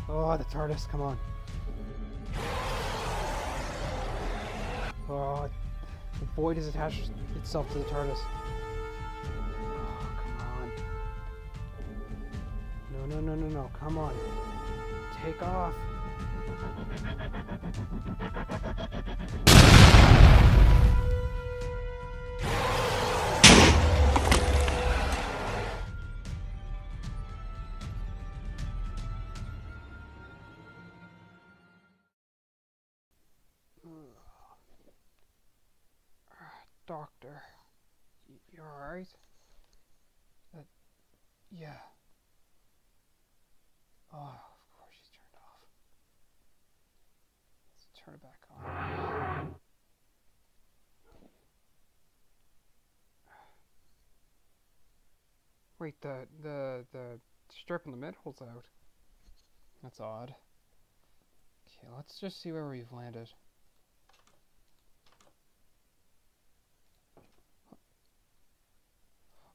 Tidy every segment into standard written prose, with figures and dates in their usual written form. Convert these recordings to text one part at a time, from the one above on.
Oh, the TARDIS, come on. Oh, the void has attached itself to the TARDIS. Oh, come on. No, no, no, no, no, come on. Take off. Doctor, you alright? Yeah. Oh, of course she's turned off. Let's turn it back on. Wait, the strip in the middle's out. That's odd. Okay, let's just see where we've landed.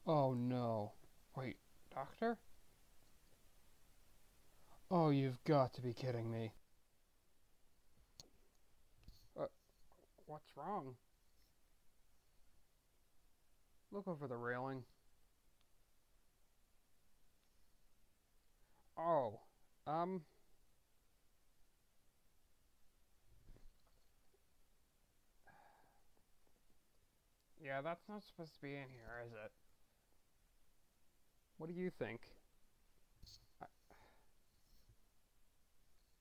Oh no. Wait, Doctor? Oh, you've got to be kidding me. What's wrong? Look over the railing. Oh, yeah, that's not supposed to be in here, is it? What do you think? I,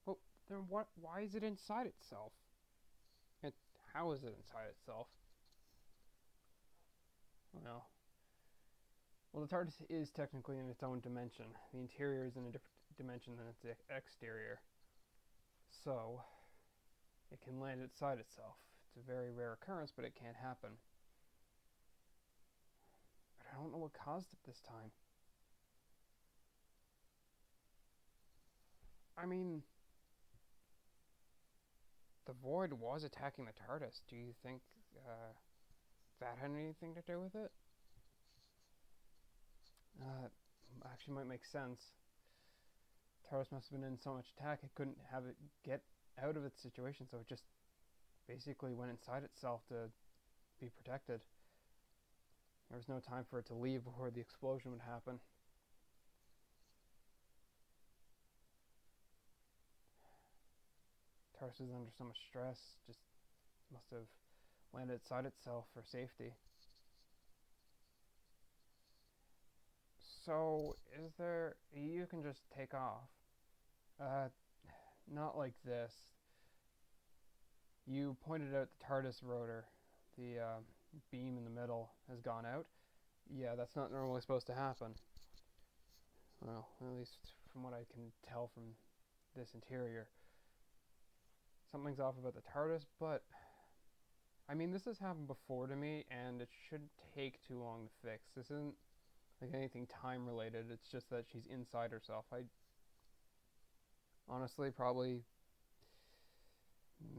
well, then what? Why is it inside itself? And how is it inside itself? Well, well, the TARDIS is technically in its own dimension. The interior is in a different dimension than its exterior. So, it can land inside itself. It's a very rare occurrence, but it can happen. But I don't know what caused it this time. I mean, the Void was attacking the TARDIS. Do you think that had anything to do with it? Actually might make sense. TARDIS must have been in so much attack it couldn't have it get out of its situation, so it just basically went inside itself to be protected. There was no time for it to leave before the explosion would happen. TARDIS is under so much stress, just must have landed inside itself for safety. So, is there... You can just take off. Not like this. You pointed out the TARDIS rotor. The beam in the middle has gone out. Yeah, that's not normally supposed to happen. Well, at least from what I can tell from this interior. Something's off about the TARDIS, but... I mean, this has happened before to me, and it shouldn't take too long to fix. This isn't like anything time related, it's just that she's inside herself. I honestly probably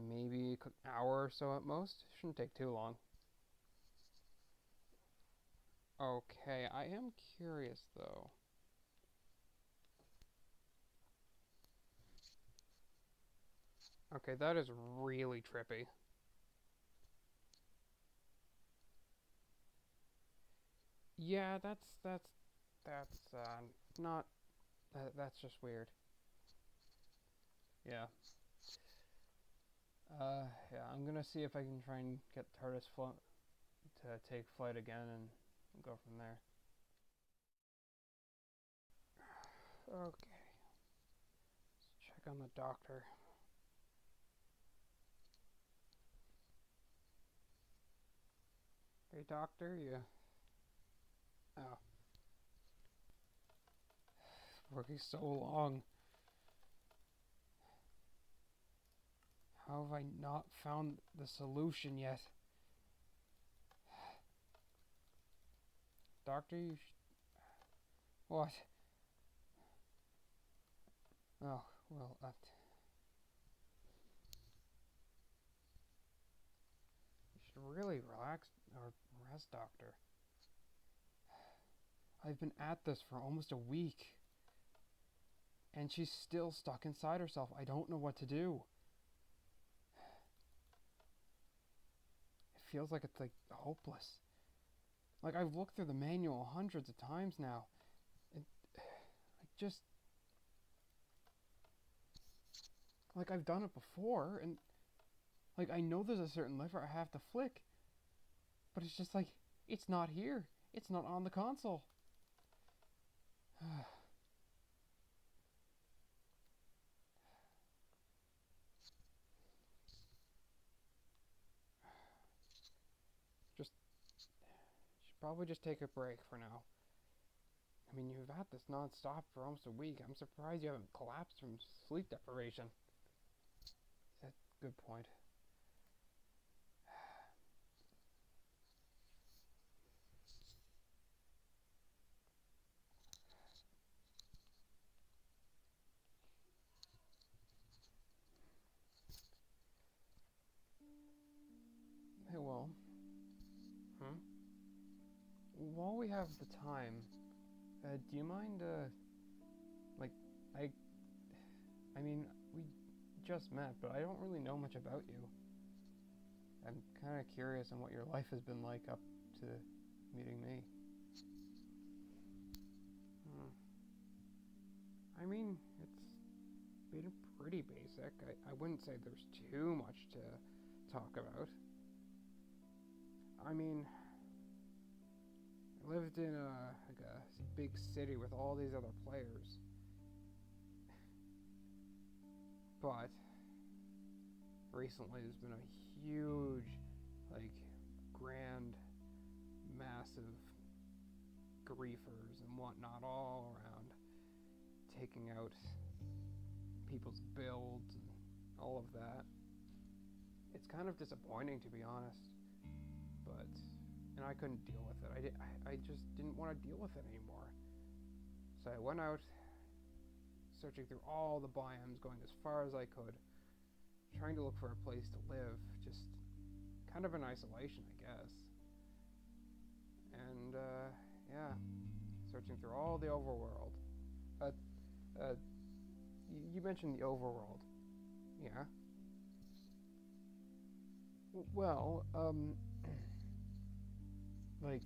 maybe an hour or so at most. Shouldn't take too long. Okay, I am curious though. Okay, that is really trippy. Yeah, that's not that's just weird. Yeah. Yeah, I'm gonna see if I can try and get TARDIS to take flight again and go from there. Okay. Let's check on the doctor. Hey, doctor, you. Oh. Working so long. How have I not found the solution yet? Doctor, you What? Oh, well, you should really relax or rest, Doctor. I've been at this for almost a week. And she's still stuck inside herself. I don't know what to do. It feels like it's like hopeless. Like I've looked through the manual hundreds of times now. And just like I've done it before, and like I know there's a certain lever I have to flick, but it's just like it's not here. It's not on the console. Just should probably just take a break for now. I mean, you've had this non-stop for almost a week. I'm surprised you haven't collapsed from sleep deprivation. That's a good point. Hey, well, while we have the time, do you mind, like, I mean, we just met, but I don't really know much about you. I'm kind of curious on what your life has been like up to meeting me. I mean, it's been pretty basic. I wouldn't say there's too much to talk about. I mean, I lived in like a big city with all these other players. But recently there's been a huge, like, grand, massive griefers and whatnot all around, taking out people's builds and all of that. It's kind of disappointing, to be honest, but and I couldn't deal with it. I just didn't want to deal with it anymore. So I went out, searching through all the biomes, going as far as I could, trying to look for a place to live, just kind of in isolation, I guess. And yeah, searching through all the overworld. You mentioned the overworld. Yeah. Well, like,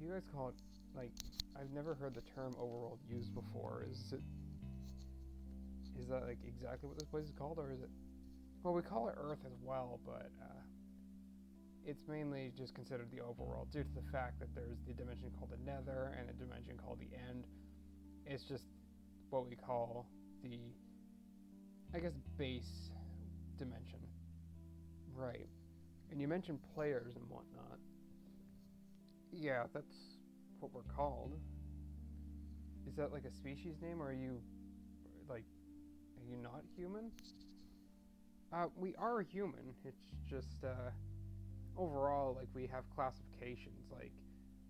you guys call it, like, I've never heard the term overworld used before. Is that, like, exactly what this place is called, or is it? Well, we call it Earth as well, but it's mainly just considered the overworld due to the fact that there's the dimension called the Nether and a dimension called the End. It's just what we call the, I guess, base dimension. Right. And you mentioned players and whatnot. Yeah, that's what we're called. Is that like a species name, or are you, like, are you not human? We are human. It's just, overall, like, we have classifications. Like,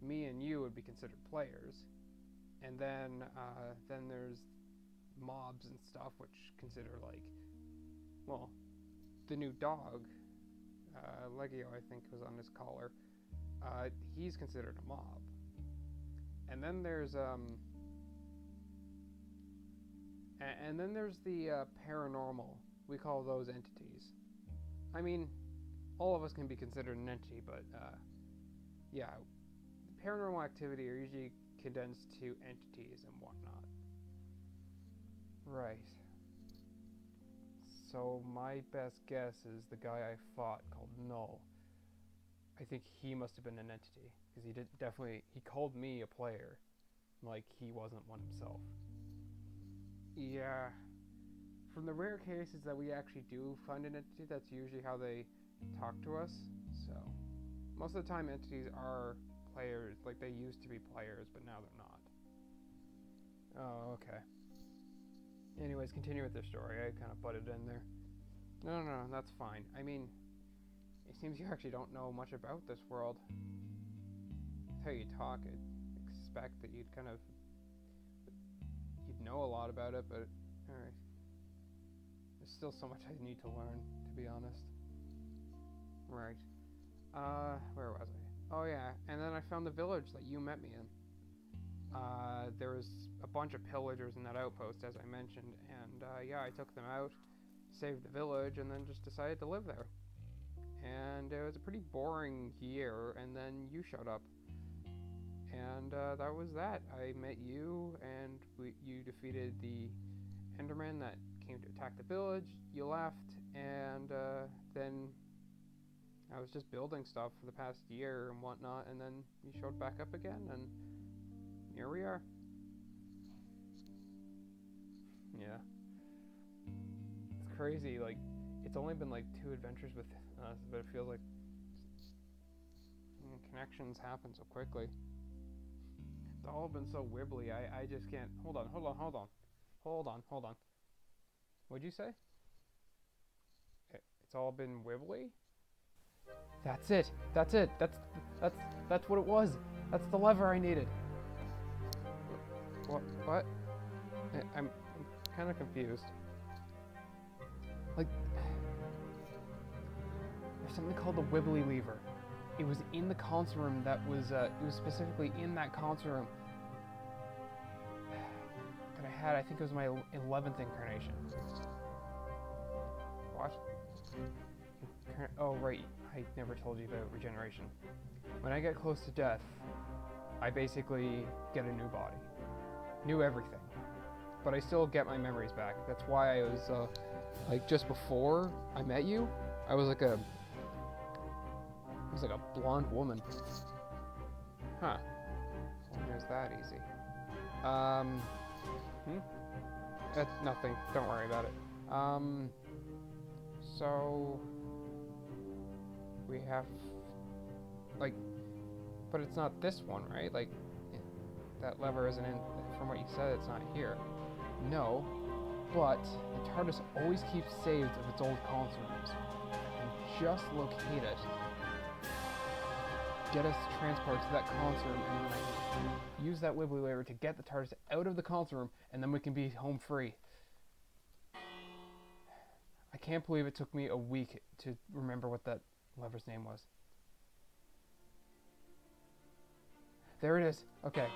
me and you would be considered players. And then there's mobs and stuff, which consider, like, well, the new dog, Legio, I think, was on his collar. He's considered a mob. And then there's the paranormal. We call those entities. I mean, all of us can be considered an entity, but yeah, paranormal activity are usually condensed to entities and whatnot. Right. So my best guess is the guy I fought called Null. I think he must have been an entity, because he called me a player, like he wasn't one himself. Yeah. From the rare cases that we actually do find an entity, that's usually how they talk to us. So most of the time entities are players, like they used to be players, but now they're not. Oh, okay. Anyways, continue with the story. I kind of butted in there. No, that's fine. I mean, it seems you actually don't know much about this world. That's how you talk. I'd expect that you'd know a lot about it, but alright. There's still so much I need to learn, to be honest. Right. Where was I? Oh yeah, and then I found the village that you met me in. there was a bunch of pillagers in that outpost, as I mentioned, and yeah, I took them out, saved the village, and then just decided to live there. And it was a pretty boring year, and then you showed up. And that was that. I met you, and you defeated the Enderman that came to attack the village. You left, and then I was just building stuff for the past year and whatnot, and then you showed back up again, and here we are. Yeah. It's crazy, like, it's only been like 2 adventures with us, but it feels like connections happen so quickly. It's all been so wibbly, I just can't... Hold on. What'd you say? It's all been wibbly? That's it! That's what it was! That's the lever I needed! What? I'm kind of confused. Like, there's something called the wibbly lever. It was in the console room it was specifically in that console room that I had. I think it was my 11th incarnation. What? Oh, right. I never told you about regeneration. When I get close to death, I basically get a new body. New everything. But I still get my memories back. That's why I was, like, just before I met you, I was like a blonde woman. Huh. Well, it was that easy. That's nothing. Don't worry about it. So... we have... like... but it's not this one, right? Like, that lever isn't in... from what you said, it's not here. No, but the Tardis always keeps saves of its old console rooms. And just locate it. Get us transport to that console room, and then I can use that wibbly lever to get the Tardis out of the console room, and then we can be home free. I can't believe it took me a week to remember what that lever's name was. There it is. Okay.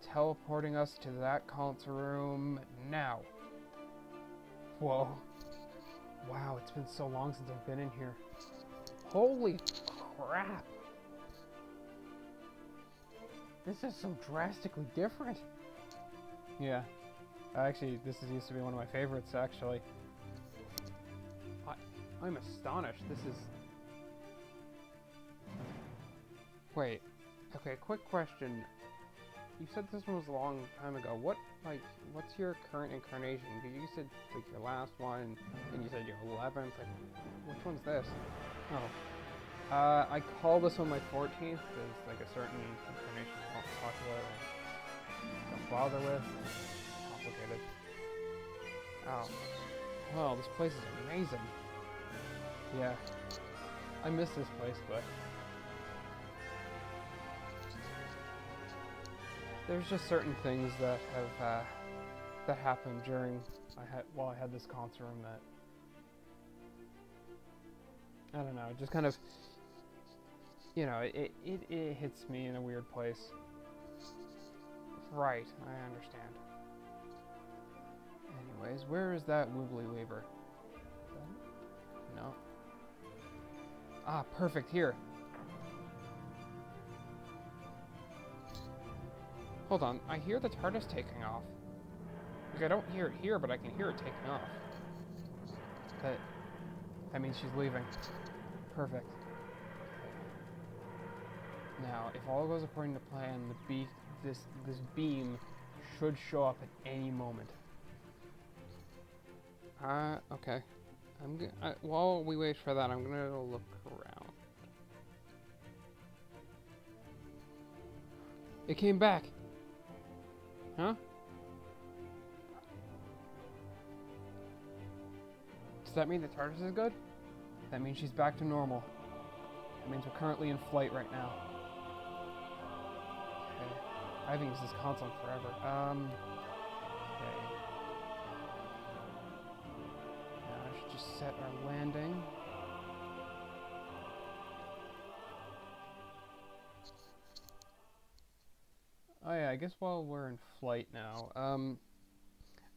Teleporting us to that console room now. Whoa. Wow, it's been so long since I've been in here. Holy crap. This is so drastically different. Yeah. Actually, this used to be one of my favorites, actually. I'm astonished. This is... Wait. Okay, quick question. You said this one was a long time ago. What's your current incarnation? Because you said, like, your last one, and you said your 11th. Like, which one's this? Oh. I call this one my 14th. There's, like, a certain incarnation I won't talk about or don't bother with. It's complicated. Oh. Well, this place is amazing. Yeah. I miss this place, but... there's just certain things that have that happened during while I had this console room that I don't know, just kind of, you know, it hits me in a weird place. Right, I understand. Anyways, where is that wibbly lever? No. Ah, perfect, here. Hold on, I hear the Tardis taking off. Like, I don't hear it here, but I can hear it taking off. That means she's leaving. Perfect. Now, if all goes according to plan, this beam should show up at any moment. Okay. While we wait for that, I'm gonna go look around. It came back! Huh? Does that mean the Tardis is good? That means she's back to normal. That means we're currently in flight right now. Okay. I haven't used this console forever. Okay. Now I should just set our landing. Oh yeah, I guess while we're in flight now,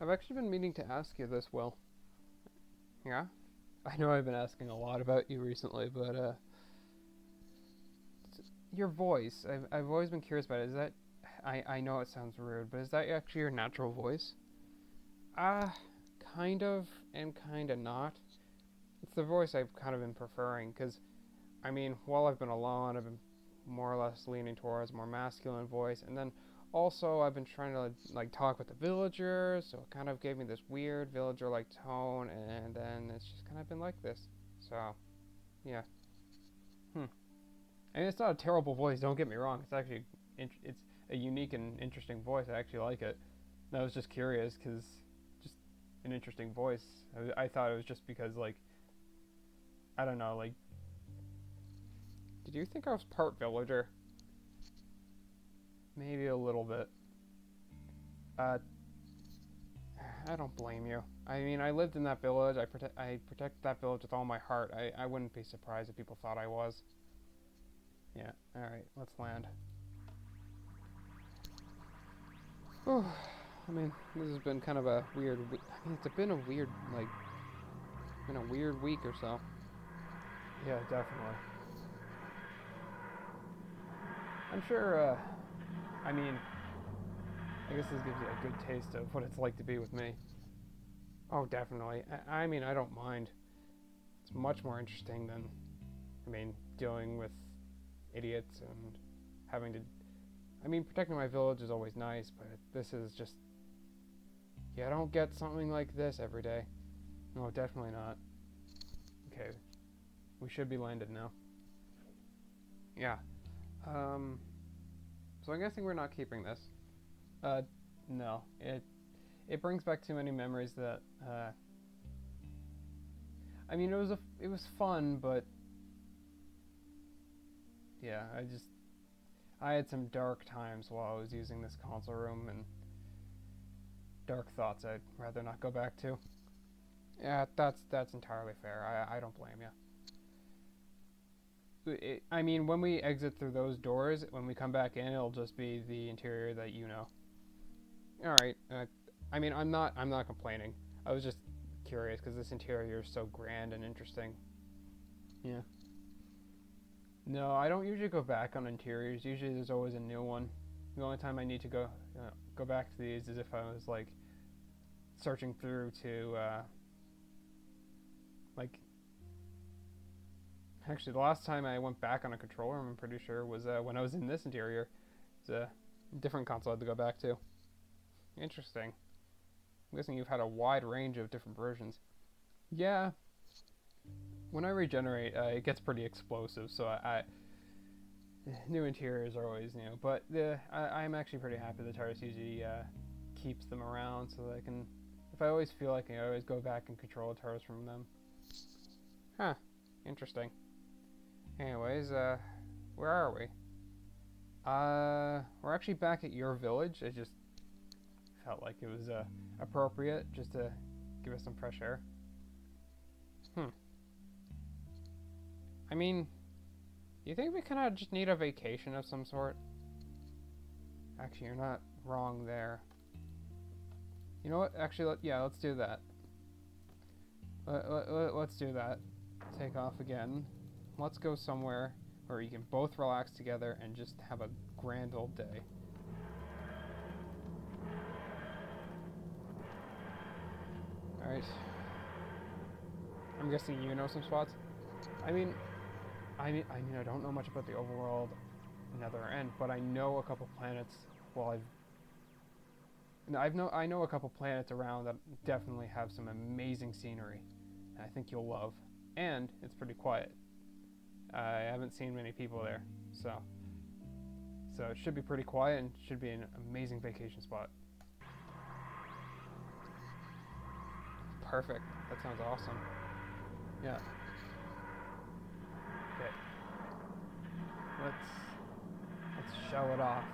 I've actually been meaning to ask you this, Will. Yeah? I know I've been asking a lot about you recently, but, your voice, I've always been curious about it. Is that, I know it sounds rude, but is that actually your natural voice? Uh, kind of, and kind of not. It's the voice I've kind of been preferring, because, I mean, while I've been alone, I've been more or less leaning towards a more masculine voice, and then also I've been trying to like talk with the villagers, so it kind of gave me this weird villager-like tone, and then it's just kind of been like this. So, yeah. I mean, it's not a terrible voice. Don't get me wrong. It's actually it's a unique and interesting voice. I actually like it. And I was just curious because just an interesting voice. I thought it was just because like I don't know like. Did you think I was part villager? Maybe a little bit. I don't blame you. I mean, I lived in that village. I protect that village with all my heart. I wouldn't be surprised if people thought I was. Yeah. All right. Let's land. Oh, I mean, this has been kind of a weird. I mean, it's been a weird been a weird week or so. Yeah, definitely. I'm sure. I mean, I guess this gives you a good taste of what it's like to be with me. Oh, definitely. I mean, I don't mind. It's much more interesting than, I mean, dealing with idiots and having to. I mean, protecting my village is always nice, but this is just. Yeah, I don't get something like this every day. No, definitely not. Okay, we should be landed now. Yeah. So I'm guessing we're not keeping this. No. It brings back too many memories that. I mean, it was fun, but yeah, I had some dark times while I was using this console room and dark thoughts I'd rather not go back to. Yeah, that's entirely fair. I don't blame you. I mean, when we exit through those doors, when we come back in, it'll just be the interior that you know. All right. I mean, I'm not complaining. I was just curious because this interior is so grand and interesting. Yeah. No, I don't usually go back on interiors. Usually, there's always a new one. The only time I need to go back to these is if I was like searching through to like. Actually, the last time I went back on a control room, I'm pretty sure, was when I was in this interior. It's a different console I had to go back to. Interesting. I'm guessing you've had a wide range of different versions. Yeah. When I regenerate, it gets pretty explosive, so new interiors are always new. But I'm actually pretty happy the Tardis usually keeps them around so that I can, if I always feel like I always go back and control the Tardis from them. Huh. Interesting. Anyways, where are we? We're actually back at your village. I just felt like it was appropriate just to give us some fresh air. I mean, do you think we kind of just need a vacation of some sort? Actually, you're not wrong there. You know what? Actually, let's do that. Let's do that. Take off again. Let's go somewhere where you can both relax together and just have a grand old day. Alright. I'm guessing you know some spots? I mean, I don't know much about the overworld Nether End, but I know a couple planets. Well, I know a couple planets around that definitely have some amazing scenery, and I think you'll love. And it's pretty quiet. I haven't seen many people there, so it should be pretty quiet and should be an amazing vacation spot. Perfect. That sounds awesome. Yeah. Okay. Let's show it off.